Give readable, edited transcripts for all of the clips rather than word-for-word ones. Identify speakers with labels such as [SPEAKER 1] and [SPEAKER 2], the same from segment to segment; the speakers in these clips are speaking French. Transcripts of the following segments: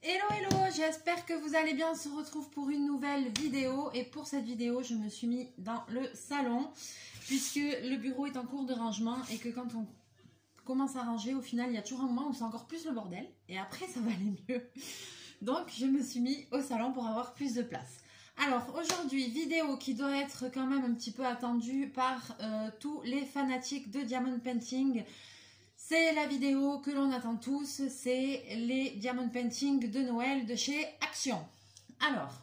[SPEAKER 1] Hello hello, j'espère que vous allez bien. On se retrouve pour une nouvelle vidéo et pour cette vidéo je me suis mis dans le salon puisque le bureau est en cours de rangement et que quand on commence à ranger, au final il y a toujours un moment où c'est encore plus le bordel et après ça va aller mieux. Donc je me suis mis au salon pour avoir plus de place. Alors aujourd'hui, vidéo qui doit être quand même un petit peu attendue par tous les fanatiques de Diamond Painting. C'est la vidéo que l'on attend tous, c'est les Diamond Painting de Noël de chez Action. Alors,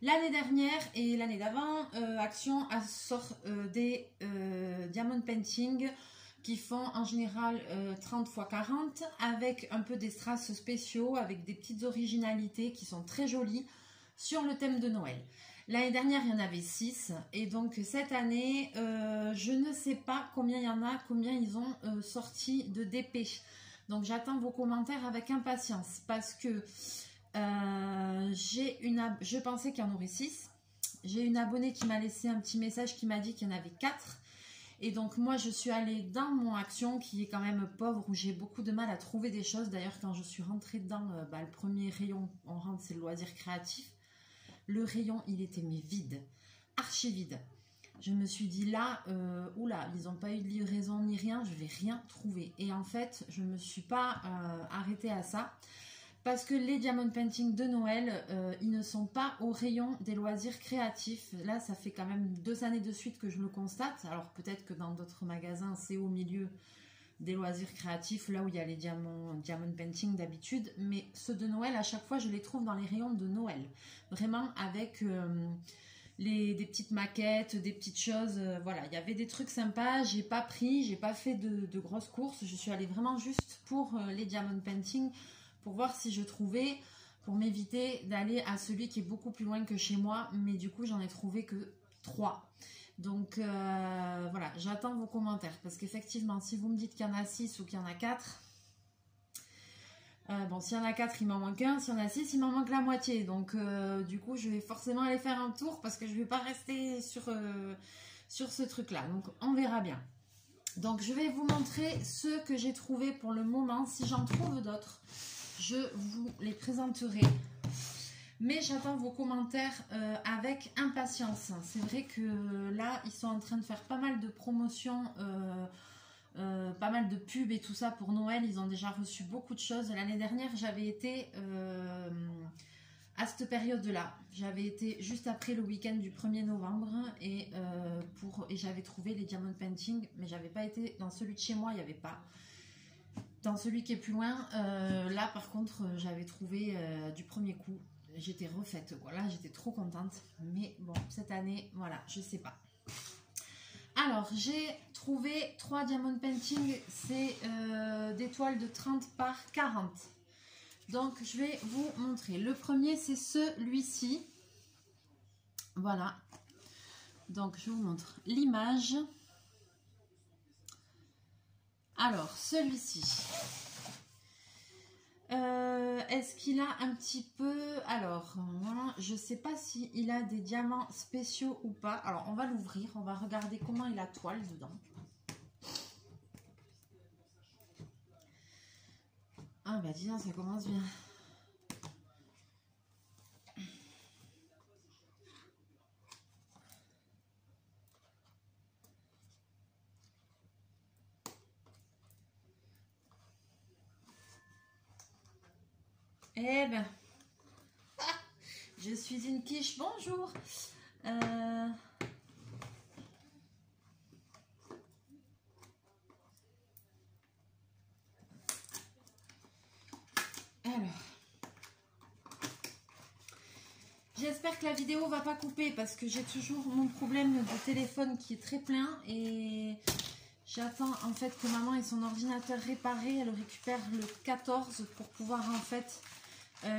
[SPEAKER 1] l'année dernière et l'année d'avant, Action a sorti des Diamond Painting qui font en général 30 x 40 avec un peu des strass spéciaux, avec des petites originalités qui sont très jolies sur le thème de Noël. L'année dernière, il y en avait 6 et donc cette année, je ne sais pas combien il y en a, combien ils ont sorti de DP. Donc j'attends vos commentaires avec impatience parce que je pensais qu'il y en aurait 6. J'ai une abonnée qui m'a laissé un petit message qui m'a dit qu'il y en avait 4. Et donc moi je suis allée dans mon Action qui est quand même pauvre où j'ai beaucoup de mal à trouver des choses. D'ailleurs quand je suis rentrée dans le premier rayon, on rentre c'est le loisir créatif. Le rayon, il était mais vide, archi vide. Je me suis dit là, oula, ils n'ont pas eu de livraison ni rien, je vais rien trouver. Et en fait, je ne me suis pas arrêtée à ça. Parce que les Diamond Painting de Noël, ils ne sont pas au rayon des loisirs créatifs. Là, ça fait quand même 2 années de suite que je le constate. Alors peut-être que dans d'autres magasins, c'est au milieu des loisirs créatifs, là où il y a les Diamond Painting d'habitude, mais ceux de Noël, à chaque fois, je les trouve dans les rayons de Noël. Vraiment avec des petites maquettes, des petites choses, voilà. Il y avait des trucs sympas, j'ai pas pris, j'ai pas fait de grosses courses, je suis allée vraiment juste pour les Diamond Painting, pour voir si je trouvais, pour m'éviter d'aller à celui qui est beaucoup plus loin que chez moi, mais du coup, j'en ai trouvé que 3. Donc voilà, j'attends vos commentaires parce qu'effectivement, si vous me dites qu'il y en a 6 ou qu'il y en a 4, bon, s'il y en a 4, il m'en manque un, s'il y en a 6, il m'en manque la moitié. Donc du coup, je vais forcément aller faire un tour parce que je ne vais pas rester sur ce truc-là. Donc on verra bien. Donc je vais vous montrer ceux que j'ai trouvés pour le moment. Si j'en trouve d'autres, je vous les présenterai. Mais j'attends vos commentaires avec impatience. C'est vrai que là, ils sont en train de faire pas mal de promotions, pas mal de pubs et tout ça pour Noël. Ils ont déjà reçu beaucoup de choses. L'année dernière, j'avais été à cette période-là. J'avais été juste après le week-end du 1er novembre et j'avais trouvé les Diamond Painting. Mais j'avais pas été dans celui de chez moi, il n'y avait pas. Dans celui qui est plus loin, là par contre, j'avais trouvé du premier coup. J'étais refaite, voilà, j'étais trop contente. Mais bon, cette année, voilà, je sais pas. Alors, j'ai trouvé 3 Diamond Painting. C'est des toiles de 30 par 40. Donc, je vais vous montrer. Le premier, c'est celui-ci. Voilà. Donc, je vous montre l'image. Alors, celui-ci. Est-ce qu'il a un petit peu... Alors, voilà, je ne sais pas s'il a des diamants spéciaux ou pas. Alors, on va l'ouvrir. On va regarder comment il a toile dedans. Ah bah dis donc, ça commence bien. Eh ben, je suis une quiche, bonjour. Alors, j'espère que la vidéo va pas couper parce que j'ai toujours mon problème de téléphone qui est très plein et j'attends en fait que maman ait son ordinateur réparé. Elle récupère le 14 pour pouvoir en fait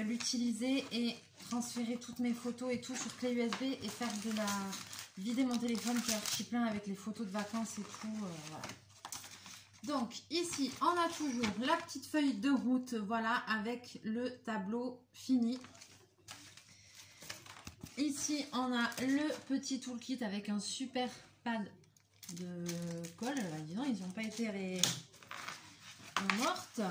[SPEAKER 1] l'utiliser et transférer toutes mes photos et tout sur clé USB et faire vider mon téléphone qui est archi plein avec les photos de vacances et tout, voilà. Donc ici on a toujours la petite feuille de route, voilà, avec le tableau fini. Ici on a le petit toolkit avec un super pad de colle. Dis donc, ils n'ont pas été mortes.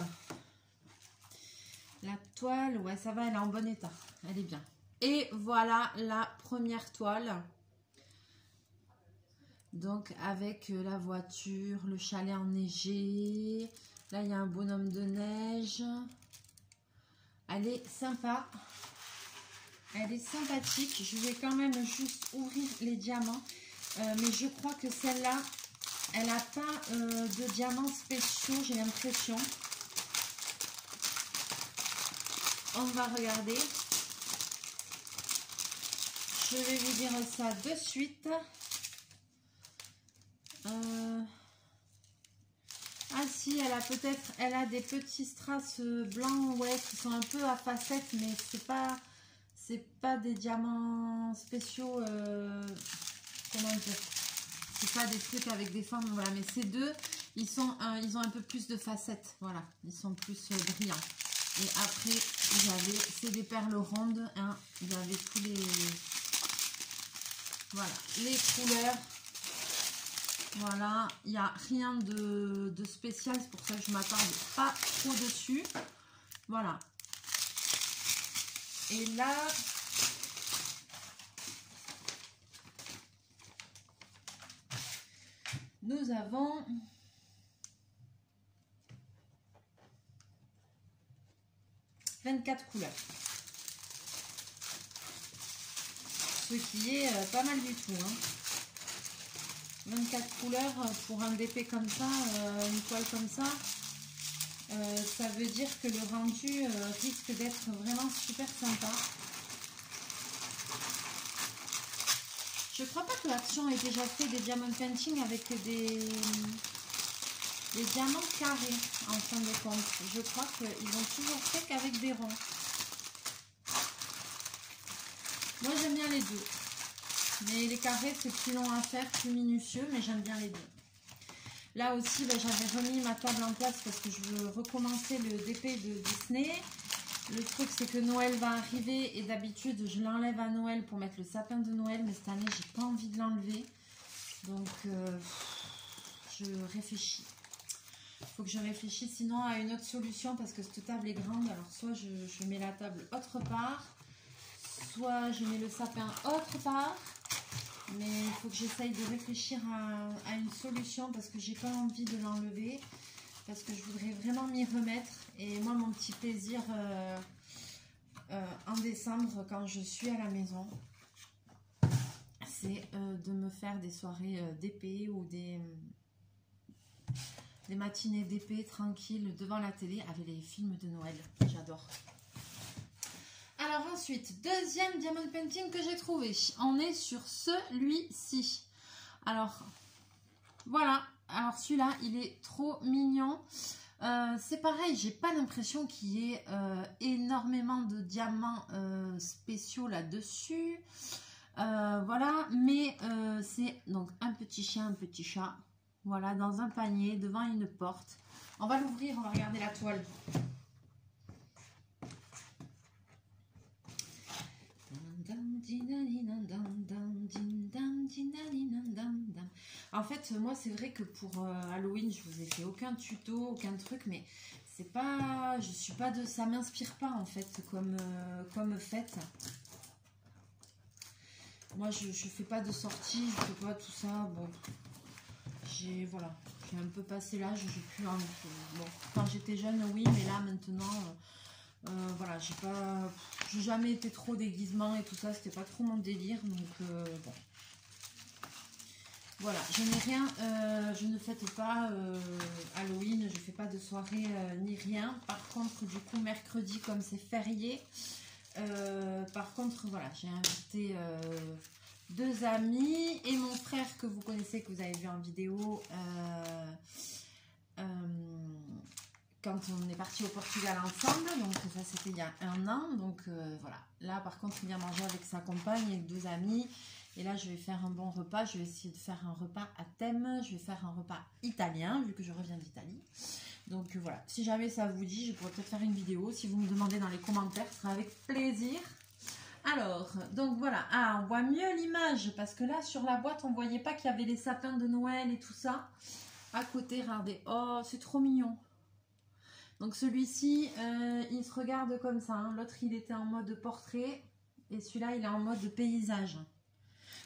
[SPEAKER 1] La toile, ouais, ça va, elle est en bon état. Elle est bien. Et voilà la première toile. Donc, avec la voiture, le chalet enneigé. Là, il y a un bonhomme de neige. Elle est sympa. Elle est sympathique. Je vais quand même juste ouvrir les diamants. Mais je crois que celle-là, elle n'a pas de diamants spéciaux, j'ai l'impression. On va regarder. Je vais vous dire ça de suite. Ah si, elle a peut-être, elle a des petits strass blancs, ouais, qui sont un peu à facettes, mais c'est pas des diamants spéciaux, comment dire, c'est pas des trucs avec des formes, voilà, mais ces deux, ils ont un peu plus de facettes, voilà, ils sont plus brillants. Et après, c'est des perles rondes, hein, il y avait tous les, voilà, les couleurs. Voilà, il n'y a rien de spécial, c'est pour ça que je ne m'attarde pas trop dessus. Voilà. Et là, nous avons 24 couleurs. Ce qui est pas mal du tout, hein. 24 couleurs pour un DP comme ça, une toile comme ça, ça veut dire que le rendu risque d'être vraiment super sympa. Je crois pas que Action ait déjà fait des diamond painting avec des diamants carrés en fin de compte. Je crois qu'ils ont toujours fait qu'avec des ronds. Moi j'aime bien les deux. Mais les carrés, c'est plus long à faire, plus minutieux, mais j'aime bien les deux. Là aussi, ben, j'avais remis ma table en place parce que je veux recommencer le DP de Disney. Le truc, c'est que Noël va arriver et d'habitude, je l'enlève à Noël pour mettre le sapin de Noël. Mais cette année, j'ai pas envie de l'enlever. Donc, je réfléchis. Il faut que je réfléchisse sinon à une autre solution parce que cette table est grande. Alors, soit je mets la table autre part, soit je mets le sapin autre part. Mais il faut que j'essaye de réfléchir à une solution parce que j'ai pas envie de l'enlever. Parce que je voudrais vraiment m'y remettre. Et moi, mon petit plaisir en décembre, quand je suis à la maison, c'est de me faire des soirées d'épée ou des matinées d'épée tranquilles devant la télé avec les films de Noël. J'adore. Alors ensuite, deuxième diamond painting que j'ai trouvé. On est sur celui-ci. Alors, voilà. Alors celui-là, il est trop mignon. C'est pareil, j'ai pas l'impression qu'il y ait énormément de diamants spéciaux là-dessus. Voilà, mais c'est donc un petit chien, un petit chat. Voilà, dans un panier, devant une porte. On va l'ouvrir, on va regarder la toile. En fait, moi, c'est vrai que pour Halloween, je vous ai fait aucun tuto, aucun truc, mais c'est pas, je suis pas de, ça m'inspire pas en fait comme fête. Moi, je fais pas de sortie, je fais pas tout ça. Bon, j'ai voilà, j'ai un peu passé l'âge, j'ai plus envie. Bon, quand j'étais jeune, oui, mais là maintenant. Voilà, j'ai jamais été trop déguisement et tout ça, c'était pas trop mon délire, donc bon. Voilà, je n'ai rien, je ne fête pas Halloween, je fais pas de soirée ni rien. Par contre, du coup, mercredi, comme c'est férié, par contre, voilà, j'ai invité deux amis et mon frère que vous connaissez, que vous avez vu en vidéo, quand on est parti au Portugal ensemble, donc ça c'était il y a 1 an, donc voilà. Là par contre il vient manger avec sa compagne et 2 amis, et là je vais faire un bon repas, je vais essayer de faire un repas à thème, je vais faire un repas italien, vu que je reviens d'Italie. Donc voilà, si jamais ça vous dit, je pourrais peut-être faire une vidéo, si vous me demandez dans les commentaires, ce sera avec plaisir. Alors, donc voilà, on voit mieux l'image, parce que là sur la boîte on voyait pas qu'il y avait les sapins de Noël et tout ça. À côté, regardez, oh c'est trop mignon. Donc celui-ci, il se regarde comme ça. Hein. L'autre, il était en mode portrait. Et celui-là, il est en mode paysage.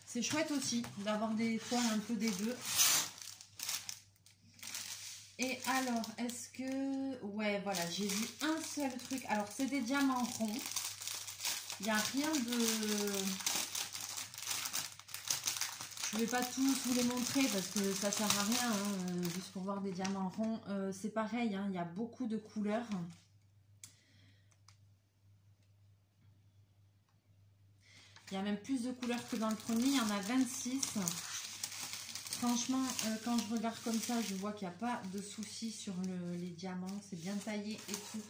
[SPEAKER 1] C'est chouette aussi d'avoir des toiles un peu des deux. Et alors, est-ce que... Ouais, voilà, j'ai vu un seul truc. Alors, c'est des diamants ronds. Il n'y a rien de... Je ne vais pas tous vous les montrer parce que ça ne sert à rien, hein, juste pour voir des diamants ronds. C'est pareil, hein, il y a beaucoup de couleurs. Il y a même plus de couleurs que dans le premier, il y en a 26. Franchement, quand je regarde comme ça, je vois qu'il n'y a pas de souci sur les diamants. C'est bien taillé et tout.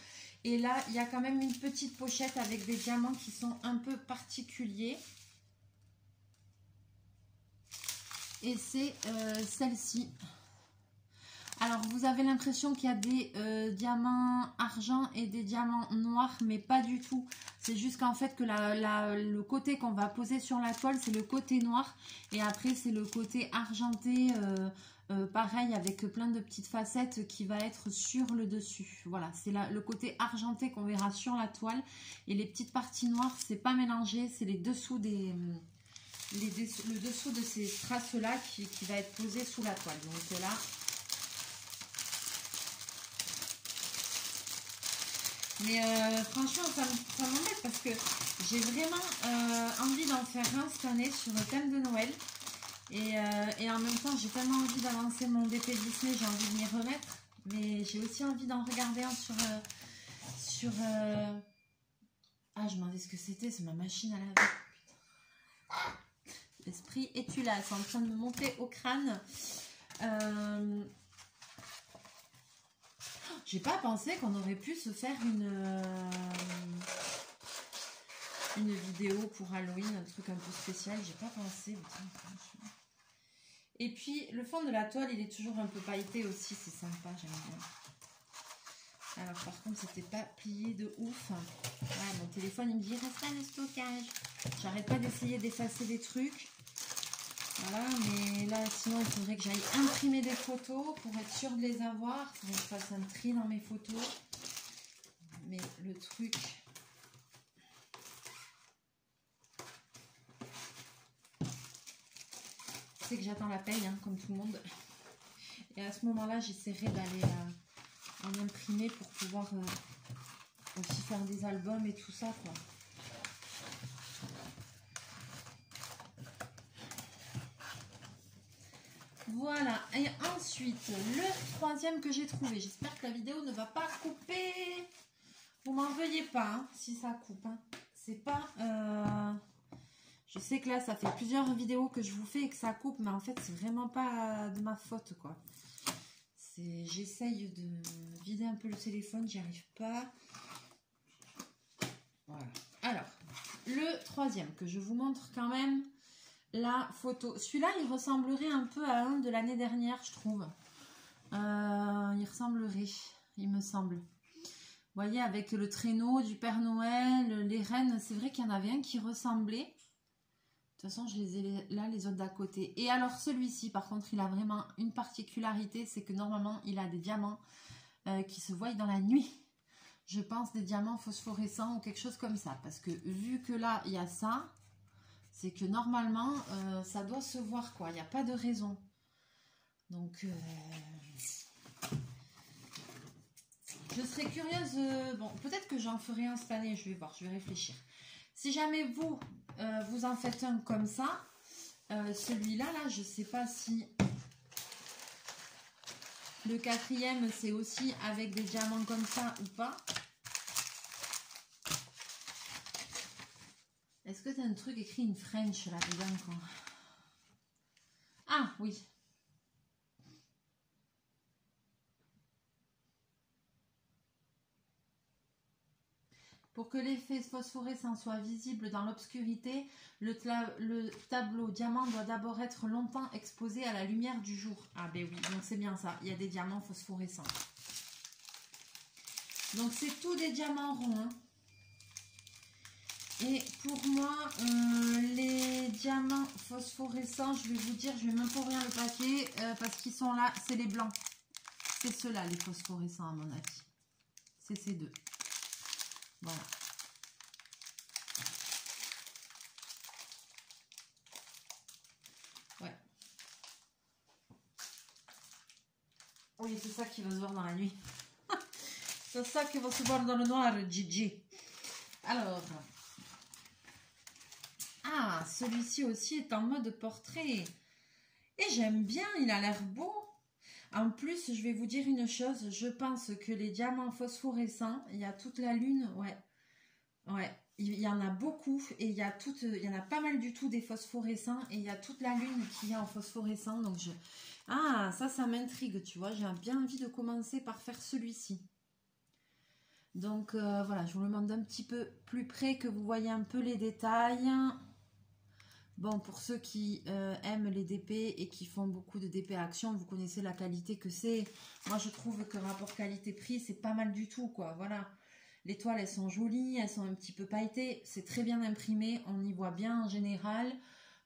[SPEAKER 1] Et là, il y a quand même une petite pochette avec des diamants qui sont un peu particuliers. Et c'est celle-ci. Alors, vous avez l'impression qu'il y a des diamants argent et des diamants noirs, mais pas du tout. C'est juste qu'en fait, que le côté qu'on va poser sur la toile, c'est le côté noir. Et après, c'est le côté argenté, pareil, avec plein de petites facettes qui va être sur le dessus. Voilà, c'est le côté argenté qu'on verra sur la toile. Et les petites parties noires, c'est pas mélangé, c'est les dessous le dessous de ces strass-là qui va être posé sous la toile. Donc là... Mais franchement, ça m'embête parce que j'ai vraiment envie d'en faire un cette année sur le thème de Noël. Et en même temps, j'ai tellement envie d'avancer mon DP Disney, j'ai envie de m'y remettre. Mais j'ai aussi envie d'en regarder un sur Ah, je me demandais ce que c'était, c'est ma machine à laver. L'esprit, es-tu là? C'est en train de me monter au crâne. J'ai pas pensé qu'on aurait pu se faire une vidéo pour Halloween, un truc un peu spécial. J'ai pas pensé. Et puis le fond de la toile, il est toujours un peu pailleté aussi, c'est sympa, j'aime bien. Alors par contre, c'était pas plié de ouf. Ouais, mon téléphone, il me dit reste là le stockage. J'arrête pas d'essayer d'effacer des trucs. Voilà, mais là, sinon, il faudrait que j'aille imprimer des photos pour être sûre de les avoir. Il faudrait que je fasse un tri dans mes photos. Mais le truc... c'est que j'attends la paye, hein, comme tout le monde. Et à ce moment-là, j'essaierai d'aller en imprimer pour pouvoir aussi faire des albums et tout ça, quoi. Voilà, et ensuite, le troisième que j'ai trouvé. J'espère que la vidéo ne va pas couper. Vous m'en veuillez pas, hein, si ça coupe. Hein. C'est pas... Je sais que là, ça fait plusieurs vidéos que je vous fais et que ça coupe, mais en fait, c'est vraiment pas de ma faute, quoi. J'essaye de vider un peu le téléphone, j'y arrive pas. Voilà. Alors, le troisième que je vous montre quand même... la photo. Celui-là, il ressemblerait un peu à un de l'année dernière, je trouve. Il ressemblerait, il me semble. Vous voyez, avec le traîneau du Père Noël, les rennes, c'est vrai qu'il y en avait un qui ressemblait. De toute façon, je les ai là, les autres d'à côté. Et alors, celui-ci, par contre, il a vraiment une particularité, c'est que normalement, il a des diamants qui se voient dans la nuit. Je pense des diamants phosphorescents ou quelque chose comme ça. Parce que vu que là, il y a ça... c'est que normalement, ça doit se voir, quoi. Il n'y a pas de raison. Donc, je serais curieuse. Bon, peut-être que j'en ferai un cette année. Je vais voir, je vais réfléchir. Si jamais vous, vous en faites un comme ça, celui-là, là, je ne sais pas si... le quatrième, c'est aussi avec des diamants comme ça ou pas. Est-ce que tu as un truc écrit une French là-dedans, quoi? Ah, oui. Pour que l'effet phosphorescent soit visible dans l'obscurité, le tableau diamant doit d'abord être longtemps exposé à la lumière du jour. Ah ben oui, donc c'est bien ça. Il y a des diamants phosphorescents. Donc c'est tout des diamants ronds, hein. Et pour moi, les diamants phosphorescents, je vais vous dire, je vais même pas ouvrir le papier parce qu'ils sont là, c'est les blancs. C'est ceux-là, les phosphorescents à mon avis. c'est ces deux. Voilà. Ouais. Oui, c'est ça qui va se voir dans la nuit. C'est ça qui va se voir dans le noir, Gigi. Alors. Ah, celui-ci aussi est en mode portrait. Et j'aime bien, il a l'air beau. En plus, je vais vous dire une chose. Je pense que les diamants phosphorescents, il y a toute la lune. Ouais. Ouais. Il y en a beaucoup. Et il y en a pas mal du tout des phosphorescents. Et il y a toute la lune qui est en phosphorescent. Donc ah, ça m'intrigue, tu vois. J'ai bien envie de commencer par faire celui-ci. Donc voilà, je vous le montre d'un petit peu plus près que vous voyez un peu les détails. Bon, pour ceux qui aiment les DP et qui font beaucoup de DP action, vous connaissez la qualité que c'est. Moi, je trouve que rapport qualité-prix, c'est pas mal du tout, quoi. Voilà. Les toiles, elles sont jolies, elles sont un petit peu pailletées. C'est très bien imprimé, on y voit bien en général.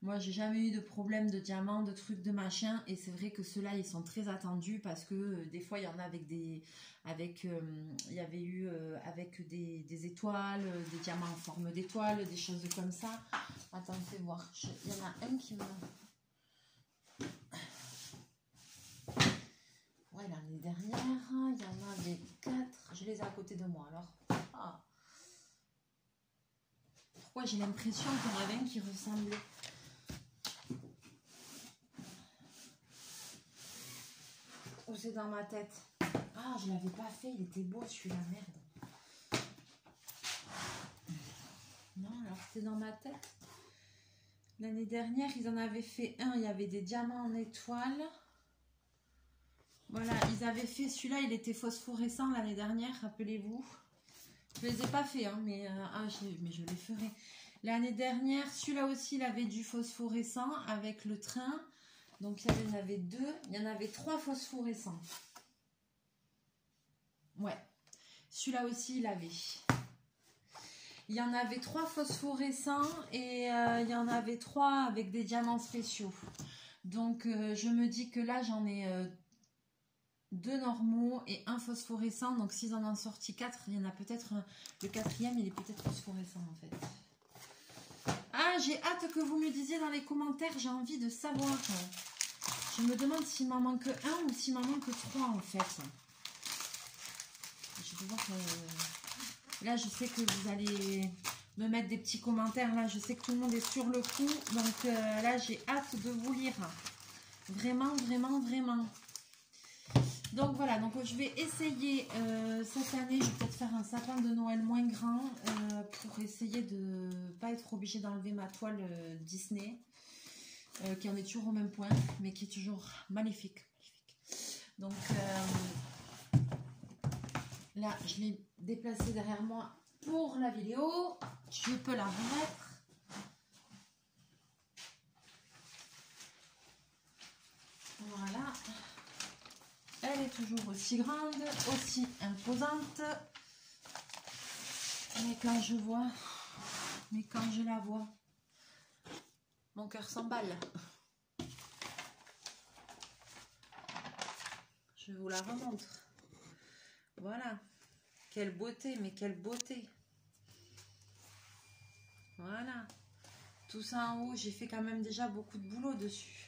[SPEAKER 1] Moi, j'ai jamais eu de problème de diamants, de trucs, de machin. Et c'est vrai que ceux-là, ils sont très attendus parce que des fois, il y en a avec des... il y avait eu avec des étoiles, des diamants en forme d'étoiles, des choses comme ça. Attends, fais voir. Il y en a un qui me... Ouais, l'année dernière, il y en avait 4. Je les ai à côté de moi, alors. Ah. Pourquoi j'ai l'impression qu'il y en avait un qui ressemblait... Oh, c'est dans ma tête. Ah, je l'avais pas fait, il était beau celui-là, merde. Non, alors c'était dans ma tête. L'année dernière, ils en avaient fait un, il y avait des diamants en étoile. Voilà, ils avaient fait celui-là, il était phosphorescent l'année dernière, rappelez-vous. Je les ai pas fait, hein, mais je les ferai. L'année dernière, celui-là aussi, il avait du phosphorescent avec le train. Donc, il y en avait 2. Il y en avait 3 phosphorescents. Ouais. Celui-là aussi, il avait. Il y en avait 3 phosphorescents et il y en avait 3 avec des diamants spéciaux. Donc, je me dis que là, j'en ai 2 normaux et 1 phosphorescent. Donc, s'ils en ont sorti 4, il y en a peut-être... Le 4e, il est peut-être phosphorescent, en fait. Ah, j'ai hâte que vous me disiez dans les commentaires. J'ai envie de savoir... Je me demande s'il m'en manque 1 ou s'il m'en manque 3 en fait. Je vais voir. Là, je sais que vous allez me mettre des petits commentaires. Là, je sais que tout le monde est sur le coup. Donc là, j'ai hâte de vous lire. Vraiment, vraiment, vraiment. Donc voilà, donc je vais essayer cette année, je vais peut-être faire un sapin de Noël moins grand pour essayer de ne pas être obligée d'enlever ma toile Disney. Qui en est toujours au même point, mais qui est toujours magnifique. Donc là, je l'ai déplacé derrière moi pour la vidéo. Je peux la remettre. Voilà. Elle est toujours aussi grande, aussi imposante. Mais quand je la vois, mon cœur s'emballe. Je vous la remontre. Voilà. Quelle beauté, mais quelle beauté. Voilà. Tout ça en haut, j'ai fait quand même déjà beaucoup de boulot dessus.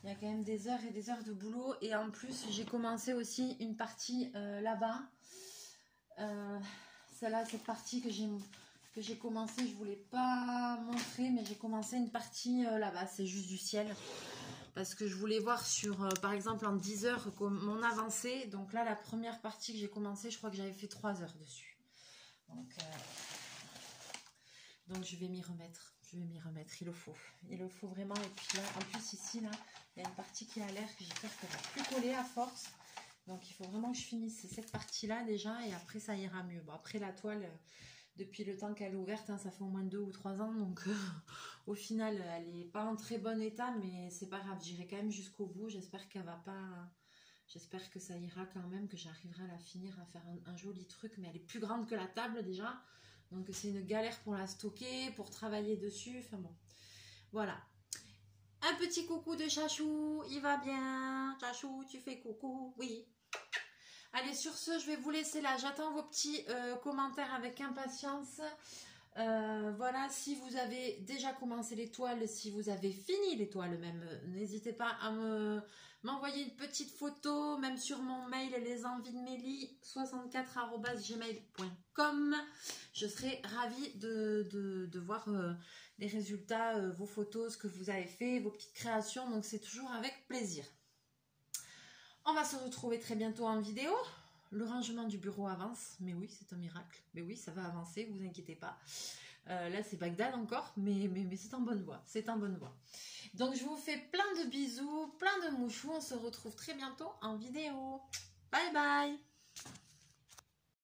[SPEAKER 1] Il y a quand même des heures et des heures de boulot. Et en plus, j'ai commencé aussi une partie là-bas. Celle-là, cette partie que j'ai commencé, je ne voulais pas montrer, mais j'ai commencé une partie là-bas. C'est juste du ciel. Parce que je voulais voir sur, par exemple, en 10 heures, mon avancée. Donc là, la première partie que j'ai commencé, je crois que j'avais fait 3 heures dessus. Donc je vais m'y remettre. Il le faut. Il le faut vraiment. Et puis là, en plus ici, là, il y a une partie qui a l'air que j'ai peur qu'elle va plus coller à force. Donc il faut vraiment que je finisse cette partie-là déjà. Et après, ça ira mieux. Bon, après la toile, depuis le temps qu'elle est ouverte, hein, ça fait au moins 2 ou 3 ans. Donc au final, elle n'est pas en très bon état. Mais c'est pas grave. J'irai quand même jusqu'au bout. J'espère qu'elle va pas... J'espère que ça ira quand même, que j'arriverai à la finir, à faire un joli truc. Mais elle est plus grande que la table déjà. Donc c'est une galère pour la stocker, pour travailler dessus. Enfin bon, voilà. Un petit coucou de Chachou, il va bien. Chachou, tu fais coucou, oui. Allez, sur ce, je vais vous laisser là. J'attends vos petits commentaires avec impatience. Voilà, si vous avez déjà commencé l'étoile, si vous avez fini l'étoile même, n'hésitez pas à m'envoyer une petite photo, même sur mon mail lesenviesdemélie64@gmail.com. Je serai ravie de voir les résultats, vos photos, ce que vous avez fait, vos petites créations, donc c'est toujours avec plaisir. On va se retrouver très bientôt en vidéo. Le rangement du bureau avance, mais oui, c'est un miracle. Mais oui, ça va avancer, vous inquiétez pas. Là, c'est Bagdad encore, mais c'est en bonne voie. C'est en bonne voie. Donc, je vous fais plein de bisous, plein de mouchous. On se retrouve très bientôt en vidéo. Bye bye!